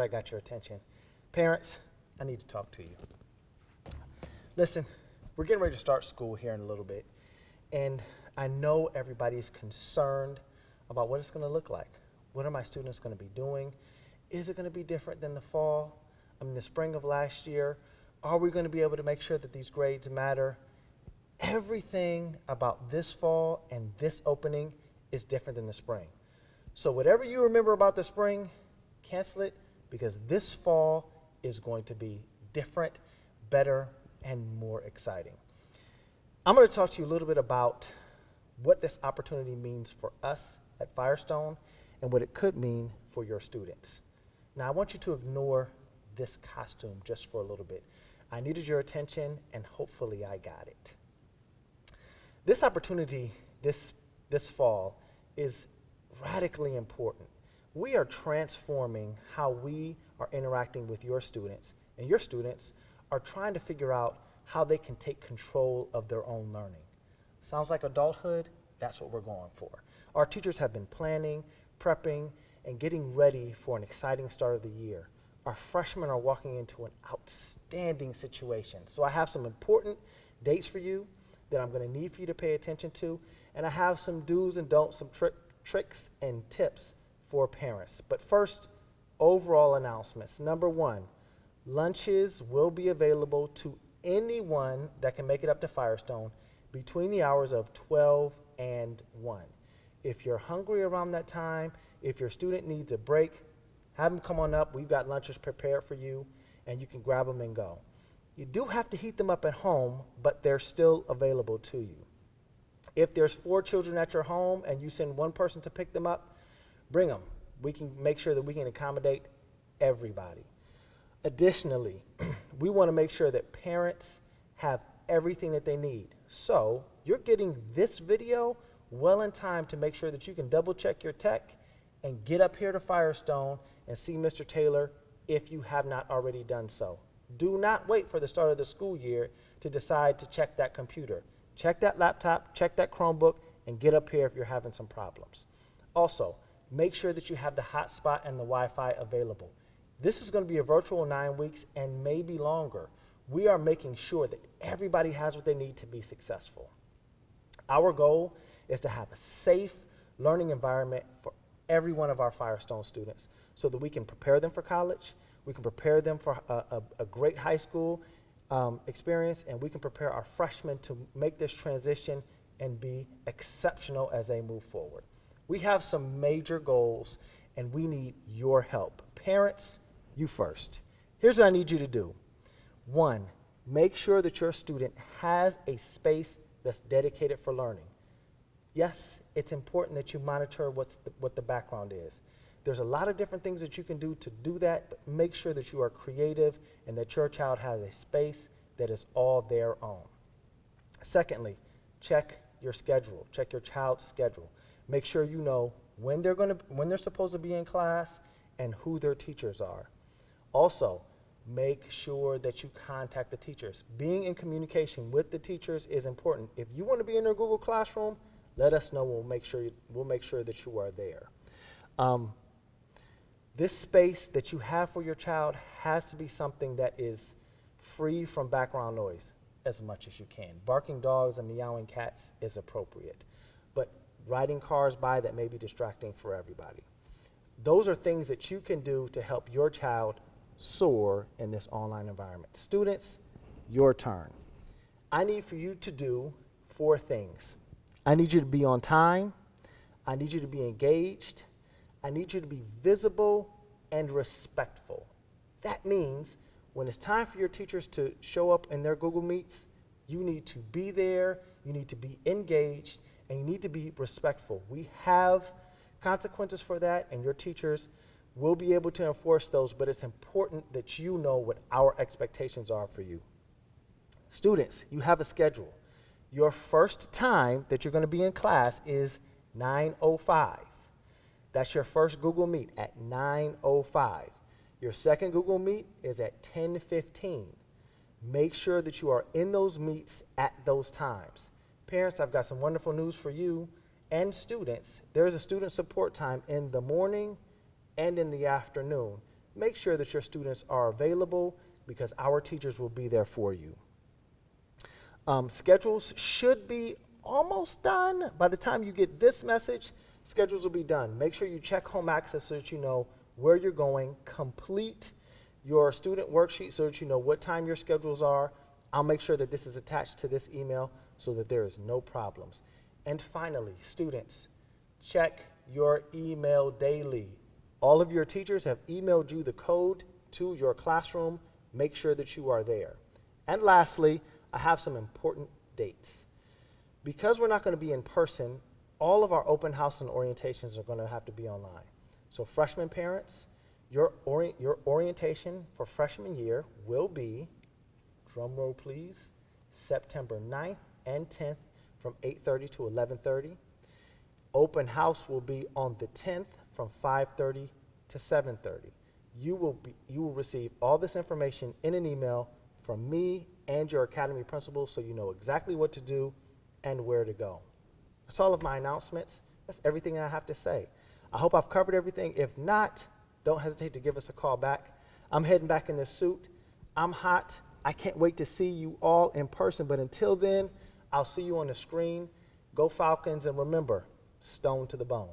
that I got your attention. Parents, I need to talk to you. Listen, we're getting ready to start school here in a little bit, and I know everybody's concerned about what it's going to look like. What are my students going to be doing? Is it going to be different than the fall? The spring of last year? Are we going to be able to make sure that these grades matter? Everything about this fall and this opening is different than the spring. So whatever you remember about the spring, cancel it, because this fall is going to be different, better, and more exciting. I'm going to talk to you a little bit about what this opportunity means for us at Firestone and what it could mean for your students. Now, I want you to ignore this costume just for a little bit. I needed your attention, and hopefully I got it. This opportunity this fall is radically important. We are transforming how we are interacting with your students, and your students are trying to figure out how they can take control of their own learning. Sounds like adulthood? That's what we're going for. Our teachers have been planning, prepping, and getting ready for an exciting start of the year. Our freshmen are walking into an outstanding situation. So I have some important dates for you that I'm going to need for you to pay attention to, and I have some do's and don'ts, some tricks and tips for parents. But first, overall announcements. Number one, lunches will be available to anyone that can make it up to Firestone between the hours of 12 and 1. If you're hungry around that time, if your student needs a break, have them come on up. We've got lunches prepared for you, and you can grab them and go. You do have to heat them up at home, but they're still available to you. If there's 4 children at your home and you send one person to pick them up, bring them. We can make sure that we can accommodate everybody. Additionally, we want to make sure that parents have everything that they need. So you're getting this video well in time to make sure that you can double check your tech and get up here to Firestone and see Mr. Taylor if you have not already done so. Do not wait for the start of the school year to decide to check that computer. Check that laptop, check that Chromebook, and get up here if you're having some problems. Also, make sure that you have the hotspot and the Wi-Fi available. This is going to be a virtual 9 weeks and maybe longer. We are making sure that everybody has what they need to be successful. Our goal is to have a safe learning environment for every one of our Firestone students so that we can prepare them for college, we can prepare them for a great high school experience, and we can prepare our freshmen to make this transition and be exceptional as they move forward. We have some major goals, and we need your help. Parents, you first. Here's what I need you to do. 1, make sure that your student has a space that's dedicated for learning. Yes, it's important that you monitor what the background is. There's a lot of different things that you can do to do that, but make sure that you are creative and that your child has a space that is all their own. Secondly, check your schedule. Check your child's schedule. Make sure you know when they're supposed to be in class and who their teachers are. Also, make sure that you contact the teachers. Being in communication with the teachers is important. If you want to be in their Google Classroom, let us know. We'll make sure that you are there. This space that you have for your child has to be something that is free from background noise as much as you can. Barking dogs and meowing cats is appropriate, but riding cars by, that may be distracting for everybody. Those are things that you can do to help your child soar in this online environment. Students, your turn. I need for you to do 4 things. I need you to be on time. I need you to be engaged. I need you to be visible and respectful. That means when it's time for your teachers to show up in their Google Meets, you need to be there, you need to be engaged, and you need to be respectful. We have consequences for that, and your teachers will be able to enforce those, but it's important that you know what our expectations are for you. Students, you have a schedule. Your first time that you're going to be in class is 9:05. That's your first Google Meet at 9:05. Your second Google Meet is at 10:15. Make sure that you are in those meets at those times. Parents, I've got some wonderful news for you and students. There is a student support time in the morning and in the afternoon. make sure that your students are available because our teachers will be there for you. Schedules should be almost done. By the time you get this message, schedules will be done. Make sure you check home access so that you know where you're going. Complete your student worksheet so that you know what time your schedules are. I'll make sure that this is attached to this email so that there is no problems. And finally, students, check your email daily. All of your teachers have emailed you the code to your classroom. Make sure that you are there. And lastly, I have some important dates. Because we're not going to be in person, all of our open house and orientations are going to have to be online. So freshman parents, your orientation for freshman year will be, drum roll please, September 9th and 10th from 8:30 to 11:30. Open house will be on the 10th from 5:30 to 7:30. You will receive all this information in an email from me and your academy principal so you know exactly what to do and where to go. That's all of my announcements. That's everything I have to say. I hope I've covered everything. If not, don't hesitate to give us a call back. I'm heading back in this suit. I'm hot. I can't wait to see you all in person, but until then, I'll see you on the screen. Go Falcons, and remember, stone to the bone.